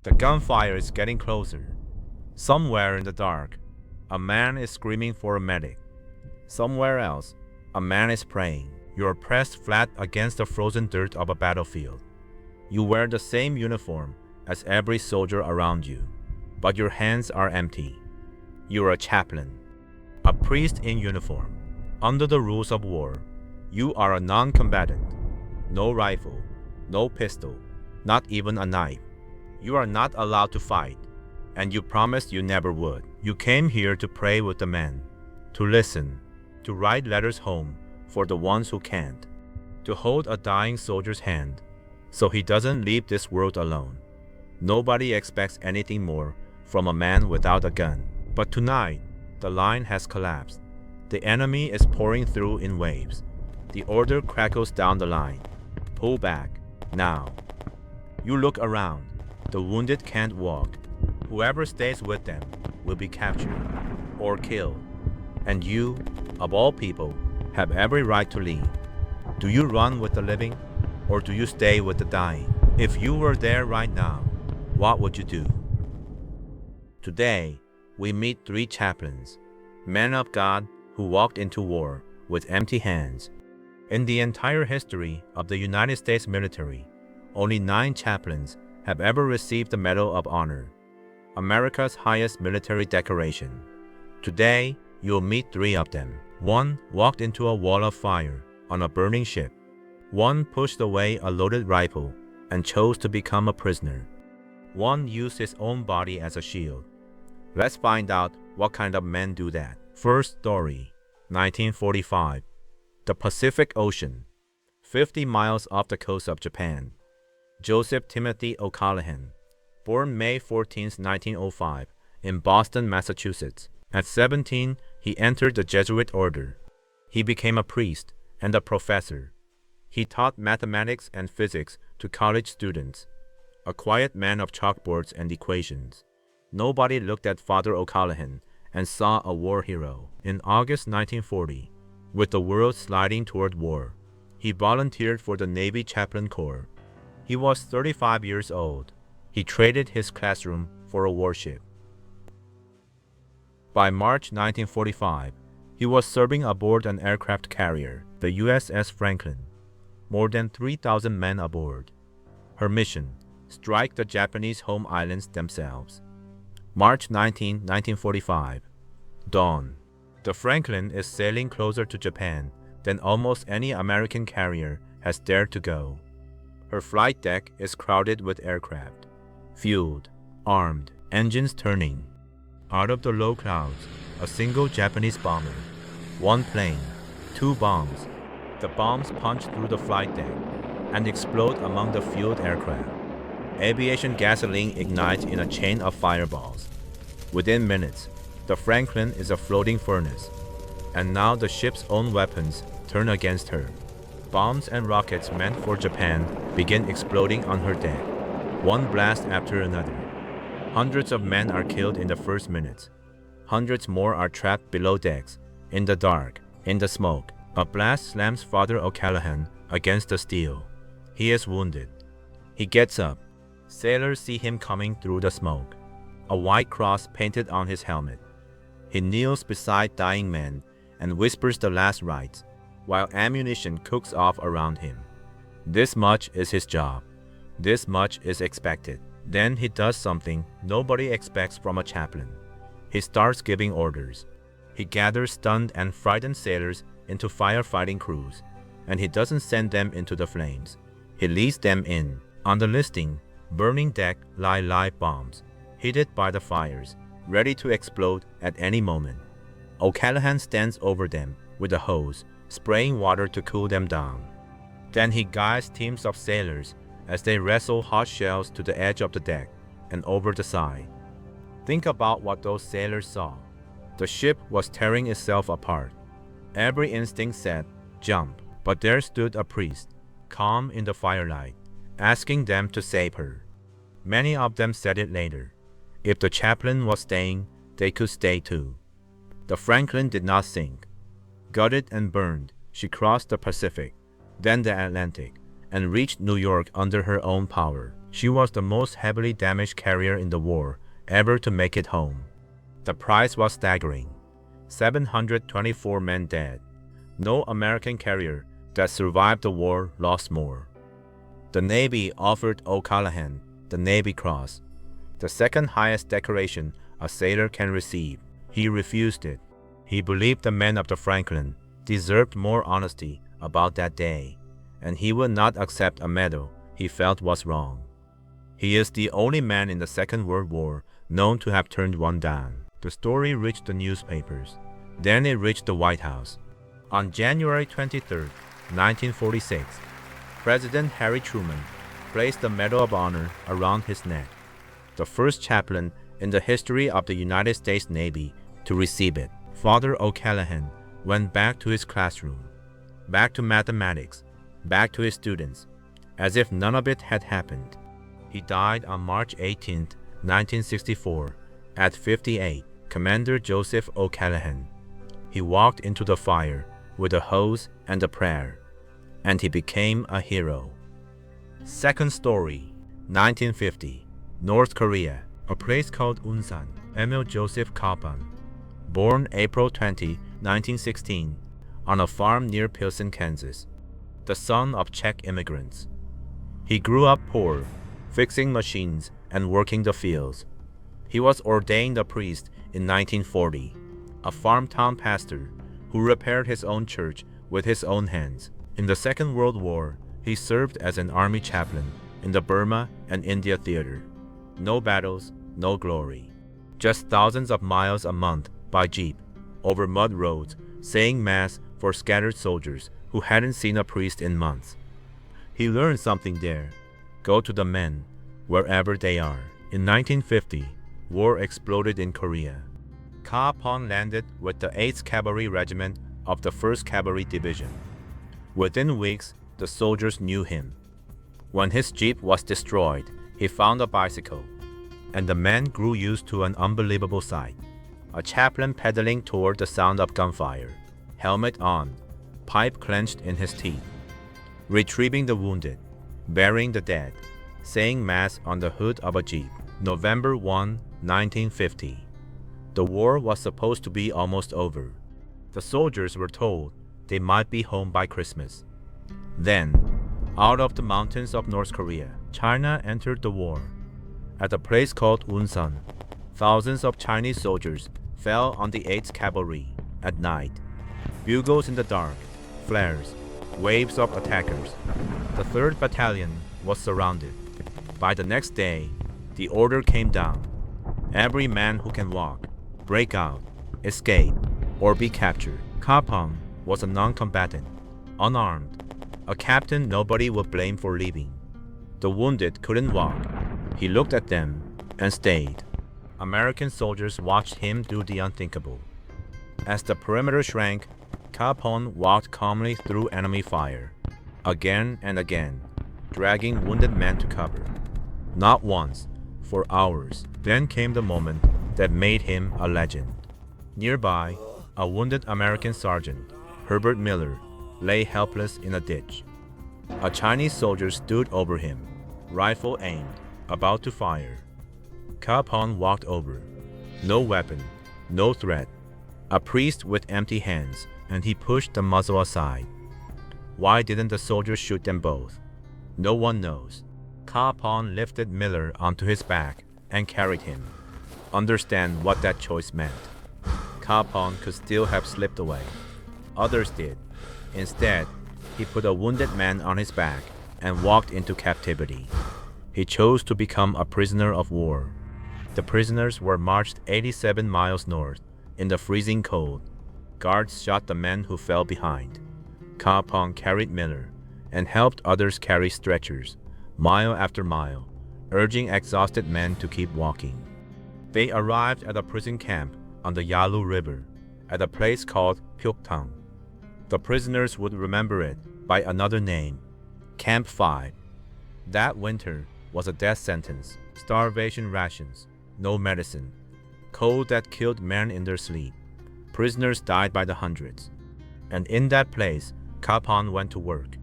The gunfire is getting closer. Somewhere in the dark, a man is screaming for a medic. Somewhere else, a man is praying. You are pressed flat against the frozen dirt of a battlefield. You wear the same uniform as every soldier around you, but your hands are empty. You are a chaplain, a priest in uniform. Under the rules of war, you are a non-combatant. No rifle, no pistol, not even a knife. You are not allowed to fight, and you promised you never would. You came here to pray with the men, to listen, to write letters home for the ones who can't, to hold a dying soldier's hand so he doesn't leave this world alone. Nobody expects anything more from a man without a gun. But tonight, the line has collapsed. The enemy is pouring through in waves. The order crackles down the line. Pull back, now. You look around. The wounded can't walk. Whoever stays with them will be captured or killed. And you, of all people, have every right to leave. Do you run with the living, or do you stay with the dying? If you were there right now, what would you do? Today, we meet three chaplains, men of God who walked into war with empty hands. In the entire history of the United States military, only 9 chaplains have ever received the Medal of Honor, America's highest military decoration. Today, you'll meet 3 of them. One walked into a wall of fire on a burning ship. One pushed away a loaded rifle and chose to become a prisoner. One used his own body as a shield. Let's find out what kind of men do that. First story, 1945. The Pacific Ocean, 50 miles off the coast of Japan. Joseph Timothy O'Callaghan, born May 14, 1905, in Boston, Massachusetts. At 17, he entered the Jesuit order. He became a priest and a professor. He taught mathematics and physics to college students, a quiet man of chalkboards and equations. Nobody looked at Father O'Callaghan and saw a war hero. In August 1940, with the world sliding toward war, he volunteered for the Navy Chaplain Corps. He was 35 years old. He traded his classroom for a warship. By March 1945, he was serving aboard an aircraft carrier, the USS Franklin. More than 3,000 men aboard. Her mission, strike the Japanese home islands themselves. March 19, 1945. Dawn. The Franklin is sailing closer to Japan than almost any American carrier has dared to go. Her flight deck is crowded with aircraft, fueled, armed, engines turning. Out of the low clouds, a single Japanese bomber. 1 plane, 2 bombs. The bombs punch through the flight deck and explode among the fueled aircraft. Aviation gasoline ignites in a chain of fireballs. Within minutes, the Franklin is a floating furnace, and now the ship's own weapons turn against her. Bombs and rockets meant for Japan begin exploding on her deck, one blast after another. Hundreds of men are killed in the first minutes. Hundreds more are trapped below decks, in the dark, in the smoke. A blast slams Father O'Callaghan against the steel. He is wounded. He gets up. Sailors see him coming through the smoke, a white cross painted on his helmet. He kneels beside dying men and whispers the last rites, while ammunition cooks off around him. This much is his job. This much is expected. Then he does something nobody expects from a chaplain. He starts giving orders. He gathers stunned and frightened sailors into firefighting crews, and he doesn't send them into the flames. He leads them in. On the listing, burning deck lie live bombs, heated by the fires, ready to explode at any moment. O'Callaghan stands over them with a hose, spraying water to cool them down. Then he guides teams of sailors as they wrestle hot shells to the edge of the deck and over the side. Think about what those sailors saw. The ship was tearing itself apart. Every instinct said, jump. But there stood a priest, calm in the firelight, asking them to save her. Many of them said it later. If the chaplain was staying, they could stay too. The Franklin did not sink. Gutted and burned, she crossed the Pacific, then the Atlantic, and reached New York under her own power. She was the most heavily damaged carrier in the war ever to make it home. The price was staggering. 724 men dead. No American carrier that survived the war lost more. The Navy offered O'Callaghan the Navy Cross, the second highest decoration a sailor can receive. He refused it. He believed the men of the Franklin deserved more honesty about that day, and he would not accept a medal he felt was wrong. He is the only man in the Second World War known to have turned one down. The story reached the newspapers. Then it reached the White House. On January 23, 1946, President Harry Truman placed the Medal of Honor around his neck, the first chaplain in the history of the United States Navy to receive it. Father O'Callaghan went back to his classroom, back to mathematics, back to his students, as if none of it had happened. He died on March 18, 1964, at 58. Commander Joseph O'Callaghan. He walked into the fire with a hose and a prayer, and he became a hero. Second story, 1950, North Korea, a place called Unsan. Emil Joseph Kapaun, born April 20, 1916, on a farm near Pilsen, Kansas, the son of Czech immigrants. He grew up poor, fixing machines and working the fields. He was ordained a priest in 1940, a farm town pastor who repaired his own church with his own hands. In the Second World War, he served as an army chaplain in the Burma and India theater. No battles, no glory. Just thousands of miles a month by jeep, over mud roads, saying mass for scattered soldiers who hadn't seen a priest in months. He learned something there. Go to the men, wherever they are. In 1950, war exploded in Korea. Kapaun landed with the 8th Cavalry Regiment of the 1st Cavalry Division. Within weeks, the soldiers knew him. When his jeep was destroyed, he found a bicycle, and the men grew used to an unbelievable sight. A chaplain pedaling toward the sound of gunfire, helmet on, pipe clenched in his teeth, retrieving the wounded, burying the dead, saying mass on the hood of a jeep. November 1, 1950. The war was supposed to be almost over. The soldiers were told they might be home by Christmas. Then, out of the mountains of North Korea, China entered the war. At a place called Unsan, thousands of Chinese soldiers fell on the 8th Cavalry at night. Bugles in the dark, flares, waves of attackers. The 3rd Battalion was surrounded. By the next day, the order came down. Every man who can walk, break out, escape, or be captured. Kapaun was a non-combatant, unarmed, a captain nobody would blame for leaving. The wounded couldn't walk. He looked at them and stayed. American soldiers watched him do the unthinkable. As the perimeter shrank, Kapaun walked calmly through enemy fire, again and again, dragging wounded men to cover. Not once, for hours. Then came the moment that made him a legend. Nearby, a wounded American sergeant, Herbert Miller, lay helpless in a ditch. A Chinese soldier stood over him, rifle aimed, about to fire. Kapaun walked over. No weapon, no threat. A priest with empty hands, and he pushed the muzzle aside. Why didn't the soldiers shoot them both? No one knows. Kapaun lifted Miller onto his back and carried him. Understand what that choice meant. Kapaun could still have slipped away. Others did. Instead, he put a wounded man on his back and walked into captivity. He chose to become a prisoner of war. The prisoners were marched 87 miles north in the freezing cold. Guards shot the men who fell behind. Kapaun carried Miller and helped others carry stretchers, mile after mile, urging exhausted men to keep walking. They arrived at a prison camp on the Yalu River, at a place called Pyeongtaung. The prisoners would remember it by another name, Camp 5. That winter was a death sentence, starvation rations, no medicine, cold that killed men in their sleep. Prisoners died by the hundreds. And in that place, Kapaun went to work.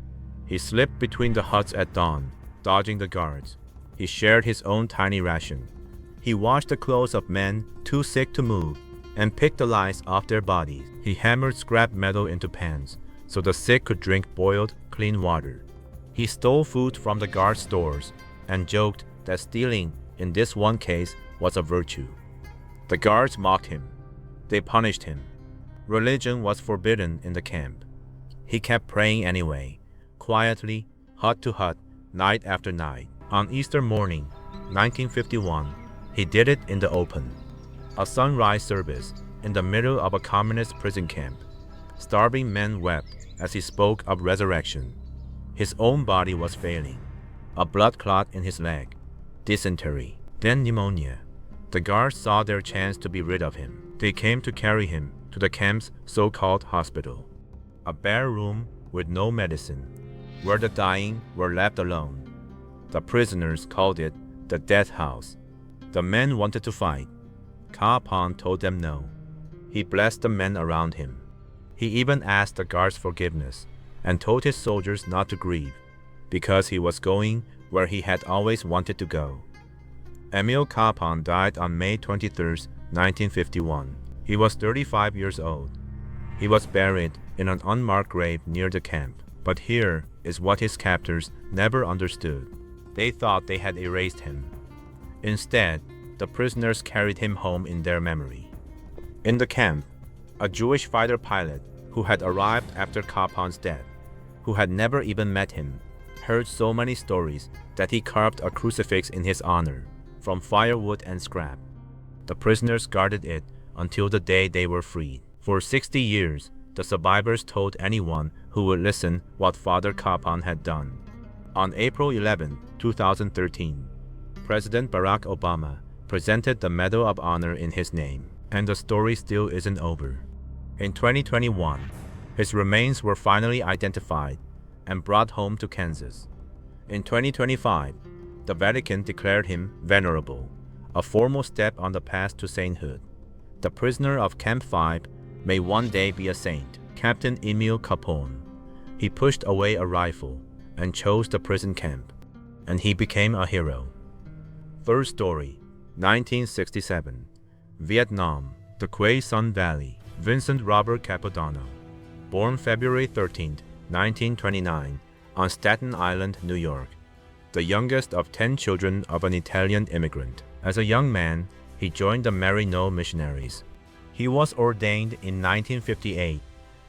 He slipped between the huts at dawn, dodging the guards. He shared his own tiny ration. He washed the clothes of men too sick to move and picked the lice off their bodies. He hammered scrap metal into pans so the sick could drink boiled, clean water. He stole food from the guard stores and joked that stealing in this one case was a virtue. The guards mocked him. They punished him. Religion was forbidden in the camp. He kept praying anyway, quietly, hut to hut, night after night. On Easter morning, 1951, he did it in the open. A sunrise service in the middle of a communist prison camp. Starving men wept as he spoke of resurrection. His own body was failing. A blood clot in his leg. Dysentery. Then pneumonia. The guards saw their chance to be rid of him. They came to carry him to the camp's so-called hospital. A bare room with no medicine, where the dying were left alone. The prisoners called it the death house. The men wanted to fight. Kapaun told them no. He blessed the men around him. He even asked the guards forgiveness and told his soldiers not to grieve, because he was going where he had always wanted to go. Emil Kapaun died on May 23, 1951. He was 35 years old. He was buried in an unmarked grave near the camp. But here is what his captors never understood. They thought they had erased him. Instead, the prisoners carried him home in their memory. In the camp, a Jewish fighter pilot who had arrived after Kapaun's death, who had never even met him, heard so many stories that he carved a crucifix in his honor, from firewood and scrap. The prisoners guarded it until the day they were freed. For 60 years, the survivors told anyone who would listen what Father Kapaun had done. On April 11, 2013, President Barack Obama presented the Medal of Honor in his name, and the story still isn't over. In 2021, his remains were finally identified and brought home to Kansas. In 2025, the Vatican declared him venerable, a formal step on the path to sainthood. The prisoner of Camp 5 may one day be a saint, Captain Emil Kapaun. He pushed away a rifle and chose the prison camp, and he became a hero. Third story, 1967, Vietnam, the Quai Sun Valley, Vincent Robert Capodanno, born February 13, 1929, on Staten Island, New York, the youngest of 10 children of an Italian immigrant. As a young man, he joined the Marino missionaries. He was ordained in 1958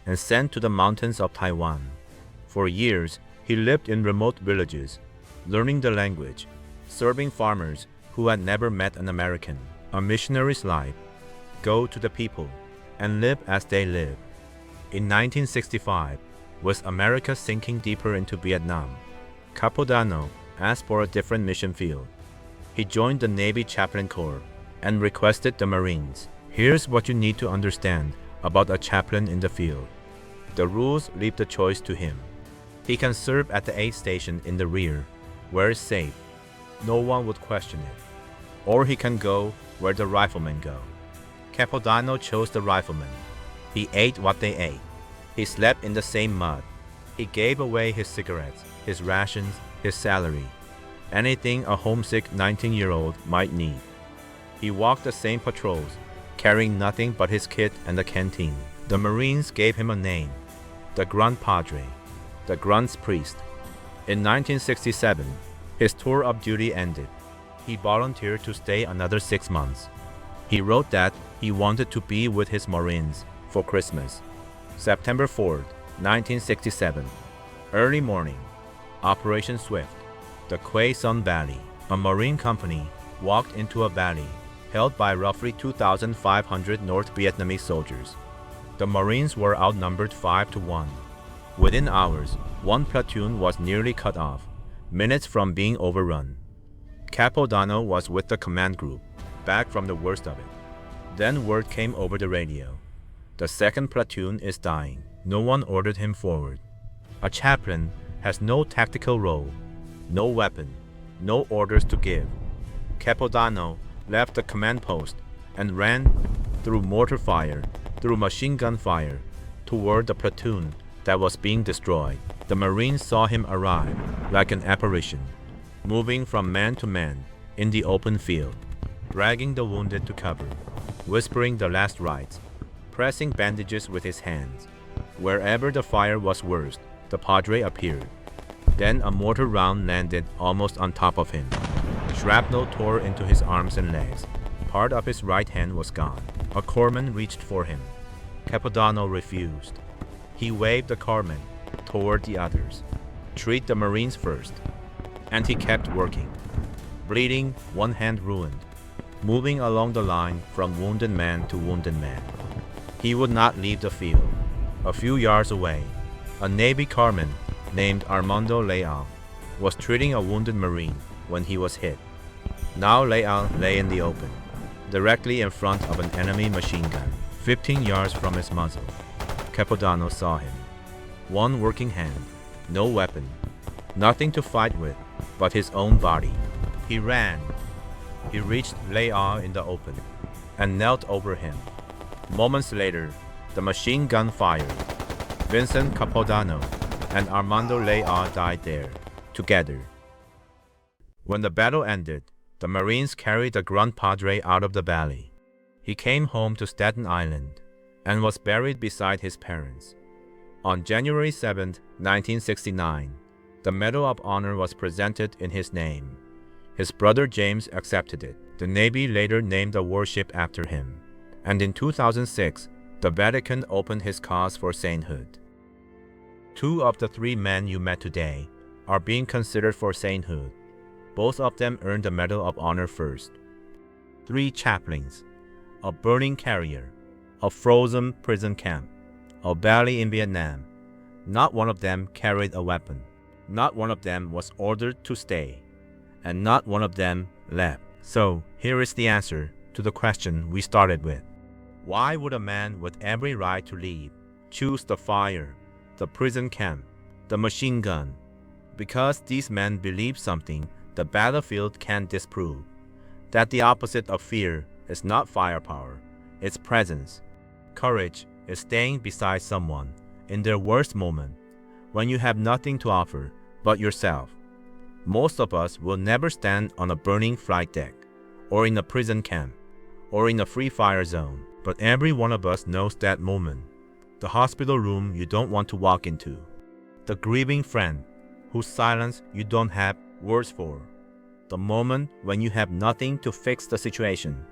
and sent to the mountains of Taiwan. For years, he lived in remote villages, learning the language, serving farmers who had never met an American. A missionary's life: go to the people and live as they live. In 1965, with America sinking deeper into Vietnam, Capodanno asked for a different mission field. He joined the Navy Chaplain Corps and requested the Marines. Here's what you need to understand about a chaplain in the field. The rules leave the choice to him. He can serve at the aid station in the rear, where it's safe. No one would question it. Or he can go where the riflemen go. Capodanno chose the riflemen. He ate what they ate. He slept in the same mud. He gave away his cigarettes, his rations, his salary, anything a homesick 19-year-old might need. He walked the same patrols, carrying nothing but his kit and the canteen. The Marines gave him a name, the Grunt Padre, the Grunt's priest. In 1967, his tour of duty ended. He volunteered to stay another 6 months. He wrote that he wanted to be with his Marines for Christmas. September 4th, 1967, early morning, Operation Swift, the Quai Sun Valley. A Marine company walked into a valley held by roughly 2,500 North Vietnamese soldiers. The Marines were outnumbered 5 to 1. Within hours, one platoon was nearly cut off, minutes from being overrun. Capodanno was with the command group, back from the worst of it. Then word came over the radio. The second platoon is dying. No one ordered him forward. A chaplain has no tactical role, no weapon, no orders to give. Capodanno left the command post and ran through mortar fire, through machine gun fire, toward the platoon that was being destroyed. The Marines saw him arrive like an apparition. moving from man to man in the open field, dragging the wounded to cover, whispering the last rites, pressing bandages with his hands. Wherever the fire was worst, the Padre appeared. Then a mortar round landed almost on top of him. Shrapnel tore into his arms and legs. Part of his right hand was gone. A corpsman reached for him. Capodanno refused. He waved the corpsman toward the others. Treat the Marines first. And he kept working. Bleeding, one hand ruined. Moving along the line from wounded man to wounded man. He would not leave the field. A few yards away, a Navy corpsman named Armando Leal was treating a wounded Marine when he was hit. Now Leal lay in the open, directly in front of an enemy machine gun, 15 yards from his muzzle. Capodanno saw him. One working hand, no weapon, nothing to fight with but his own body. He ran. He reached Leal in the open and knelt over him. Moments later, the machine gun fired. Vincent Capodanno and Armando Leal died there, together. When the battle ended, the Marines carried the Grunt Padre out of the valley. He came home to Staten Island and was buried beside his parents. On January 7, 1969, the Medal of Honor was presented in his name. His brother James accepted it. The Navy later named a warship after him. And in 2006, the Vatican opened his cause for sainthood. 2 of the 3 men you met today are being considered for sainthood. Both of them earned the Medal of Honor first. 3 chaplains, a burning carrier, a frozen prison camp, a valley in Vietnam. Not one of them carried a weapon. Not one of them was ordered to stay. And not one of them left. So, here is the answer to the question we started with. Why would a man with every right to leave choose the fire, the prison camp, the machine gun? Because these men believe something the battlefield can't disprove. That the opposite of fear is not firepower, it's presence. Courage is staying beside someone in their worst moment, when you have nothing to offer but yourself. Most of us will never stand on a burning flight deck, or in a prison camp, or in a free fire zone. But every one of us knows that moment. The hospital room you don't want to walk into. The grieving friend whose silence you don't have words for. The moment when you have nothing to fix the situation,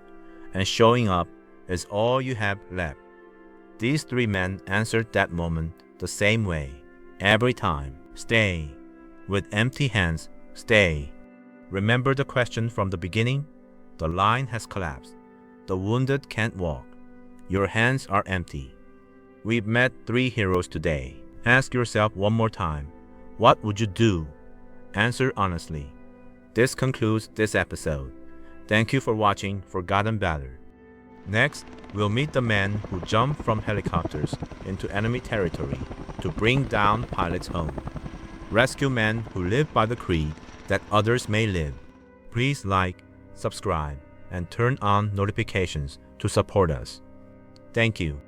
and showing up is all you have left. These 3 men answered that moment the same way, every time. Stay. With empty hands, stay. Remember the question from the beginning? The line has collapsed. The wounded can't walk. Your hands are empty. We've met 3 heroes today. Ask yourself one more time, what would you do? Answer honestly. This concludes this episode. Thank you for watching Forgotten Valor. Next, we'll meet the men who jumped from helicopters into enemy territory to bring down pilots home. Rescue men who live by the creed that others may live. Please like, subscribe, and turn on notifications to support us. Thank you.